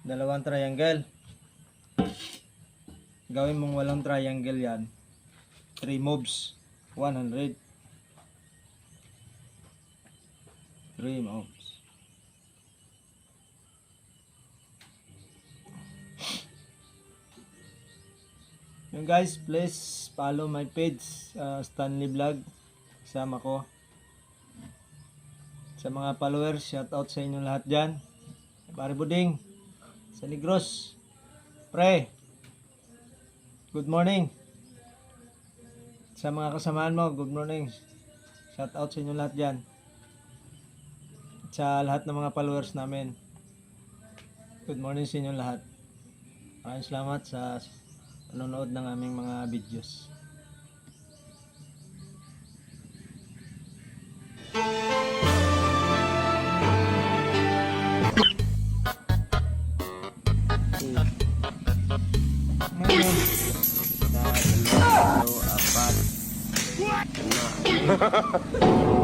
Dalawang triangle. Gawin mong walang triangle yan. 3 moves. 100. 3 moves. Yung guys, please follow my page, Stanley Vlog. Kasama ko. Sa mga followers, shout out sa inyo lahat dyan. Pare Buding, sa Negros, Pre, good morning. Sa mga kasamaan mo, good morning. Shout out sa inyo lahat dyan. Sa lahat ng mga followers namin, good morning sa inyo lahat. Maraming salamat sa panonood ng aming mga videos. Ngayon, 3, 4, 5, 6, 7, 8.